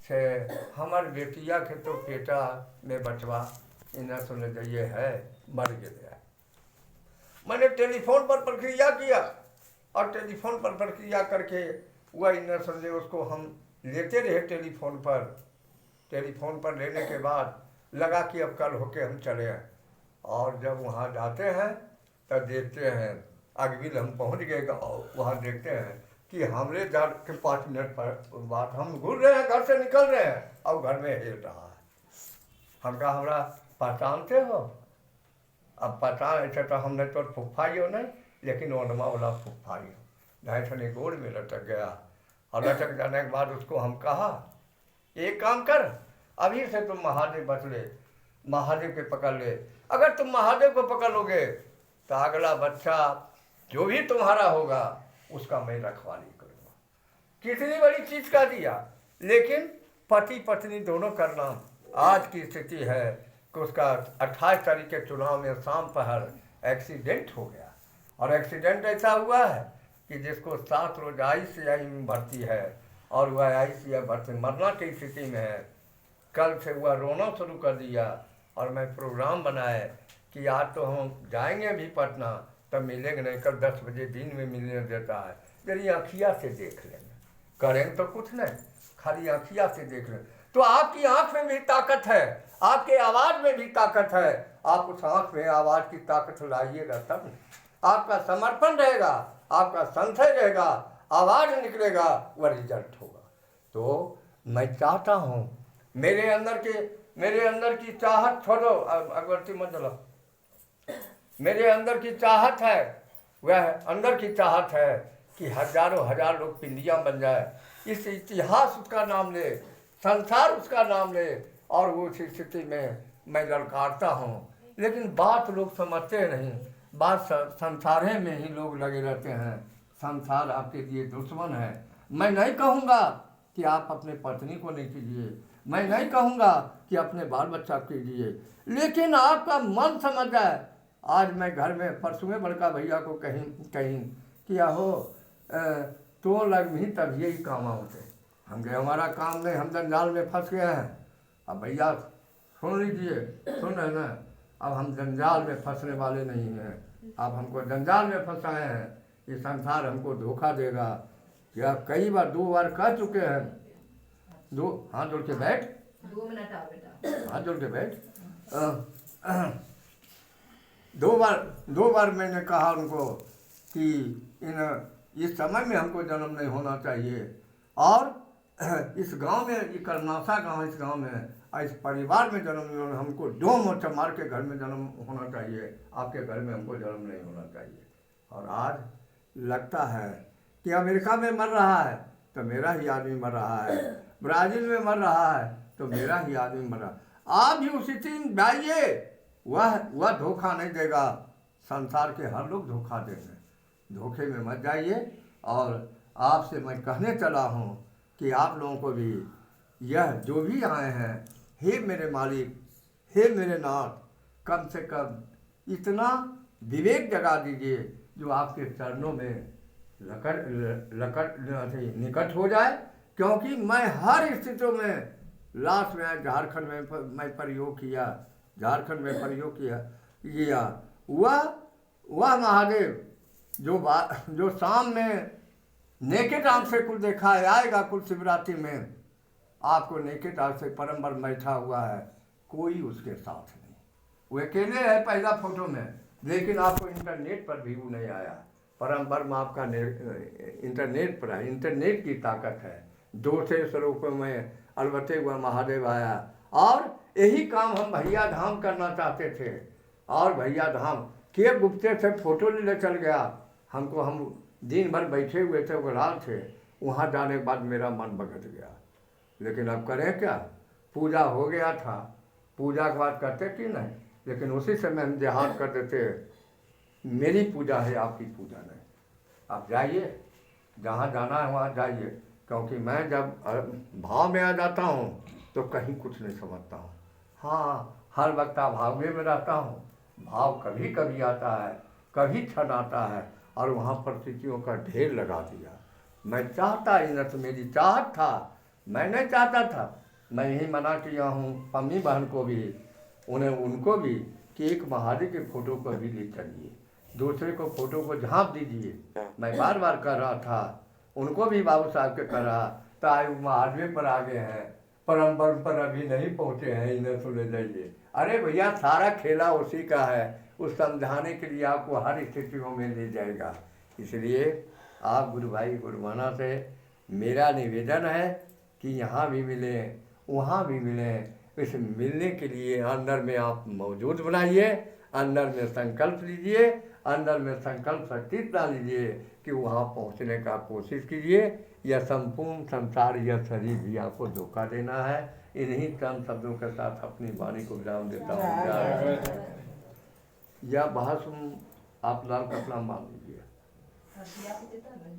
से हमार बेटिया के तो पेटा में बचवा इन्हें सुन जाइए है मर गया। मैंने टेलीफोन पर प्रक्रिया किया और टेलीफोन पर प्रक्रिया करके वह इन्हें समझे उसको हम लेते रहे टेलीफोन पर लेने के बाद लगा कि अब कल होके हम चले आए। और जब वहाँ जाते हैं तब देखते हैं अगबिल हम पहुँच गए गाँव। वहाँ देखते हैं कि हमरे जा के 5 मिनट पर बात हम घूर रहे हैं, घर से निकल रहे हैं और घर में हिल रहा है। हम कहा हमरा पहचानते हो? अब पहचान ऐसे तो हमने तो फुफाई हो नहीं, लेकिन ओनमा वाला फुफाई हो। ढाई ठने गोड़ में लटक गया और लटक जाने के बाद उसको हम कहा एक काम कर, अभी से तुम महादेव बच ले, महादेव के पकड़ ले। अगर तुम महादेव को पकड़ लोगे तो अगला बच्चा जो भी तुम्हारा होगा उसका मैं रखवाली करूँगा। कितनी बड़ी चीज़ का दिया। लेकिन पति पत्नी दोनों का नाम आज की स्थिति है कि उसका 28 तारीख के चुनाव में शाम पहर एक्सीडेंट हो गया। और एक्सीडेंट ऐसा हुआ है कि जिसको 7 रोज ICU में भर्ती है और वह ICU भर्ती मरना की स्थिति में है। कल से वह रोना शुरू कर दिया और मैं प्रोग्राम बनाए कि आज तो हम जाएंगे भी पटना, तब मिलेंगे नहीं, कल 10 बजे दिन में मिलने देता है। जरी आँखिया से देख लेंगे, करेंगे तो कुछ नहीं, खाली आँखिया से देख लें। तो आपकी आँख में भी ताकत है, आपके आवाज़ में भी ताकत है। आप उस आँख में आवाज़ की ताकत लाइएगा तब आपका समर्पण रहेगा, आपका संशय रहेगा, आवाज़ निकलेगा, वह रिजल्ट होगा। तो मैं चाहता हूँ मेरे अंदर की चाहत छोड़ो, अगरबत्ती मत जलाओ। मेरे अंदर की चाहत है, वह अंदर की चाहत है कि हजारों हजार लोग पिंडियाँ बन जाए, इस इतिहास उसका नाम ले, संसार उसका नाम ले। और वो उस स्थिति में मैं ललकारता हूँ। लेकिन बात लोग समझते नहीं, बात संसार में ही लोग लगे रहते हैं। संसार आपके लिए दुश्मन है। मैं नहीं कहूँगा कि आप अपने पत्नी को नहीं कीजिए, मैं नहीं कहूँगा कि अपने बाल बच्चा कीजिए, लेकिन आपका मन समझ जाए। आज मैं घर में परसों बड़का भैया को कहीं किया हो तो लग भी तब यही काम होते हम गए, हमारा काम नहीं, हम जंजाल में फंस गए हैं। अब भैया सुन लीजिए, सुन है ना, अब हम जंजाल में फंसने वाले नहीं हैं। आप हमको जंजाल में फंसाए हैं, ये संसार हमको धोखा देगा। या कई बार 2 बार कह चुके हैं। हाथ जोड़ के बैठ, 2 मिनट आओ बेटा, हाथ जोड़ के बैठ। 2 बार मैंने कहा उनको कि इस समय में हमको जन्म नहीं होना चाहिए। और इस गांव में, ये करनासा गांव, इस गांव में, इस परिवार में जन्म नहीं होना, हमको 2 मोर्चा मार के घर में जन्म होना चाहिए, आपके घर में हमको जन्म नहीं होना चाहिए। और आज लगता है कि अमेरिका में मर रहा है तो मेरा ही आदमी मर रहा है, ब्राज़ील में मर रहा है तो मेरा ही आदमी मर रहा है। आप भी उसी दिन जाइए, वह धोखा नहीं देगा। संसार के हर लोग धोखा देंगे, धोखे में मत जाइए। और आपसे मैं कहने चला हूँ कि आप लोगों को भी यह जो भी आए हैं, हे मेरे मालिक, हे मेरे नाथ, कम से कम इतना विवेक जगा दीजिए जो आपके चरणों में निकट हो जाए। क्योंकि मैं हर स्थितियों में, लास्ट में झारखंड में मैं प्रयोग किया, झारखंड में प्रयोग किया वह महादेव जो शाम में नेकेट आंख से कुल देखा आएगा, कुल शिवरात्रि में आपको नेकेट आंख से परम्बर बैठा हुआ है, कोई उसके साथ नहीं, वो अकेले है पहला फोटो में, लेकिन आपको इंटरनेट पर भी वो नहीं आया। परम्बर में आपका इंटरनेट पर है, इंटरनेट की ताकत है। 2 स्वरूप में अलबत्ते हुआ महादेव आया। और यही काम हम भैया धाम करना चाहते थे, और भैया धाम के गुप्ते से फोटो ले चल गया हमको। हम दिन भर बैठे हुए थे, उगराल थे, वहाँ जाने के बाद मेरा मन बगड़ गया। लेकिन अब करें क्या, पूजा हो गया था, पूजा के बाद करते कि नहीं, लेकिन उसी समय हम देहात कर देते, मेरी पूजा है, आपकी पूजा नहीं। आप जाइए, जहाँ जाना है वहाँ जाइए। क्योंकि मैं जब भाव में आ जाता हूँ तो कहीं कुछ नहीं समझता हूँ। हाँ, हर वक्त भाव में रहता हूँ। भाव कभी कभी आता है, कभी क्षण आता है, और वहाँ परिस्थितियों का ढेर लगा दिया। मैं चाहता ही न, तो मेरी चाहत था मैं नहीं चाहता था, मैं यही मना किया हूँ अम्मी बहन को भी, उनको भी कि एक महादेव के फोटो को भी ले चलिए, दूसरे को फोटो को झाँप दीजिए। मैं बार बार कर रहा था, उनको भी बाबू साहब के करा, तो आज महादेव पर आ गए हैं, परम्पर पर अभी नहीं पहुँचे हैं, इन्हें तो ले जाइए। अरे भैया सारा खेला उसी का है, उस समझाने के लिए आपको हर स्थितियों में ले जाएगा। इसलिए आप गुरु भाई गुरुमाना से मेरा निवेदन है कि यहाँ भी मिलें वहाँ भी मिलें, इस मिलने के लिए अंदर में आप मौजूद बनाइए, अंदर में संकल्प लीजिए, अंदर में संकल्प शक्ति डाल लीजिए कि वहाँ पहुँचने का कोशिश कीजिए। यह संपूर्ण संसार, यह शरीर भी आपको धोखा देना है। इन्हीं चंद शब्दों के साथ अपनी वाणी को विराम देता हूँ। यह भाषण आप लाल कपड़ा मान लीजिए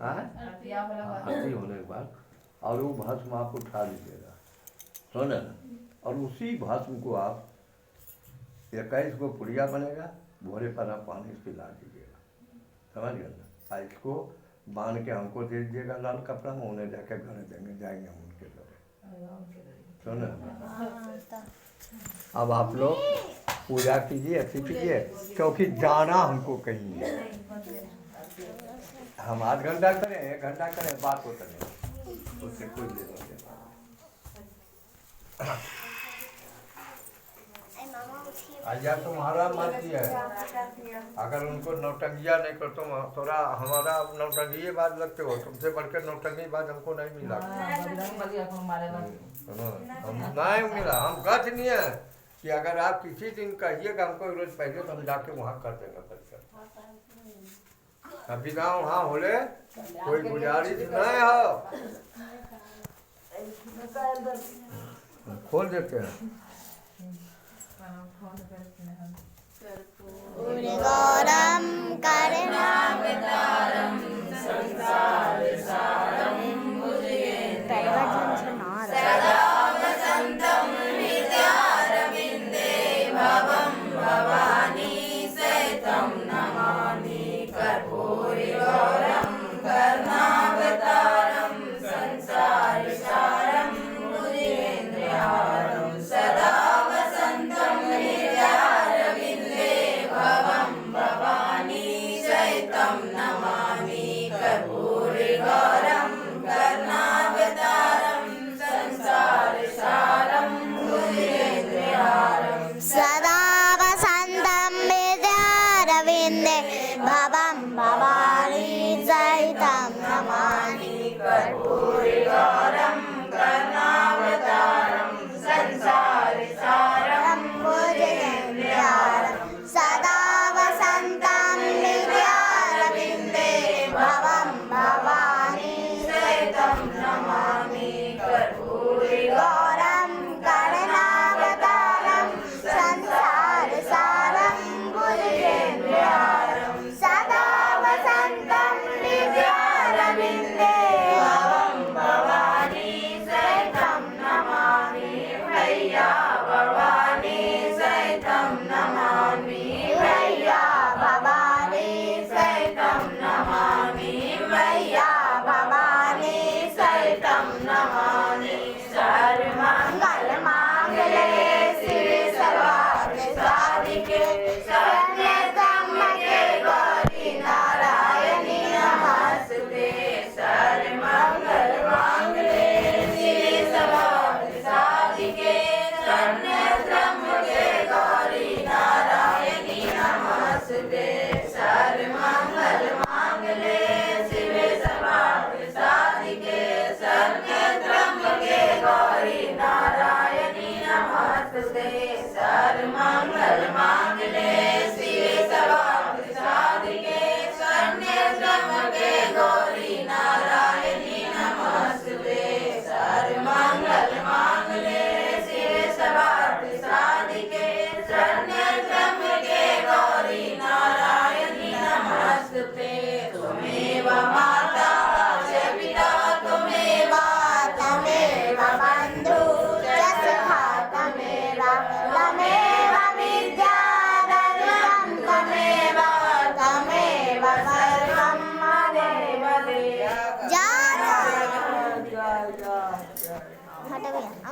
आरती होने के बाद, और वो भस्म आप उठा लीजिएगा, सुने ना, और उसी भस्म को आप 21 को पुड़िया बनेगा, भोरे पर आप पानी पिला दीजिएगा, समझ गए ना। इसको बांध के हमको दे दीजिएगा लाल कपड़ा में, उन्हें जाके घर देंगे, जाएंगे हम उनके घर, सुने। अब आप लोग पूजा कीजिए, अच्छी कीजिए, क्योंकि जाना हमको कहीं है। हम आध घंटा करें, 1 घंटा करें, बात होता नहीं, उससे कोई लेना देना। आजा तुम्हारा मर्जी है, अगर उनको नौटंगिया नहीं कर, तुम थोड़ा हमारा नौटंगी बात लगते हो, तुमसे बढ़कर नौटंगी बात हमको नहीं मिला। हम नहीं मिला, हम गत नहीं है कि अगर आप किसी दिन कहिएगा हमको रोज पहले, तो हम जाके वहाँ कर देंगे परिचय। अभी ना वहाँ होले कोई गुजारिश नहीं हो, खोल देते हैं। गौरम करुणावतारम संसार सारम सदा वसंतम हृदयारविंदे भवं भवानी सहितं नमामि कर्पूरी गौरम करुणावतारम संसार सारम भुजगेन्द्रहारं सदा वसंतम हृदयारविंदे भवं भवानी सहितं नमामि कर्पूरी गौरम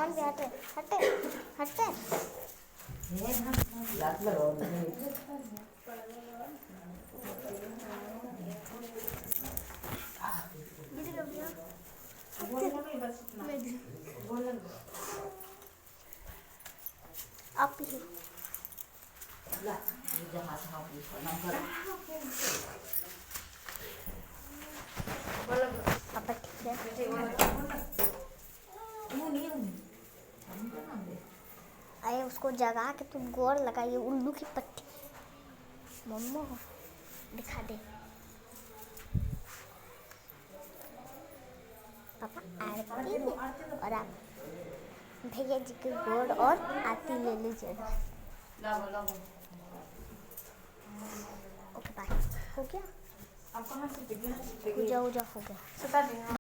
भगवान भी हटे हटे हटे। लात लगाओ आप ही ला जहाँ से हम नाम कर अब ठीक है। अरे उसको जगा के तुम गोर लगाइए उल्लू की पट्टी। मम्मा दिखा दे पापा आरती और आप भैया जी के गोर और आरती ले लीजिएगा। Okay bye. हो गया आप कहाँ से पूजा हो गया।